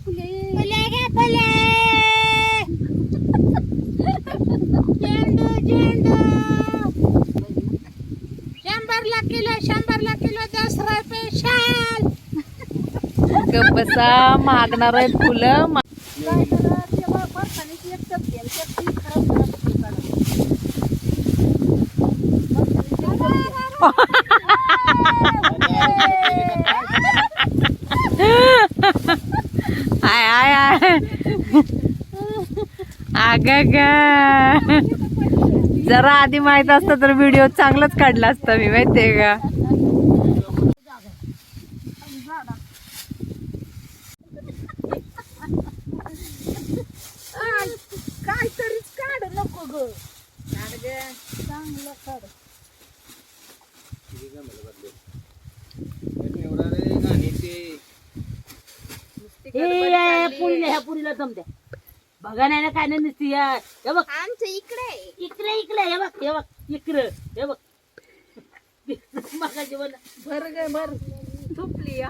फुले फुले गे फुले झेंडू झेंडू 100 ला किलो दसरा स्पेशल. बसा मागणार आहेत फुलं. काय करा तेव्हा फरसाणीची एक टपकी आणि त्यात ती खराब खराब फुलं काढा. आय आय आय अग ग जरा आधी माहित असतं तर व्हिडिओ चांगलाच काढला असता मी, माहितीये का. काय तरीच काढ नको ग. काढ ग चांगलं काढ. पुरीला ह्या पुरीला दम द्या. बघा नाही ना काय नाही नुसती हे बघ आमचं इकडे इकडे इकडे हे बघ इकडे हे बघ मग जेवण भर ग भर तुपली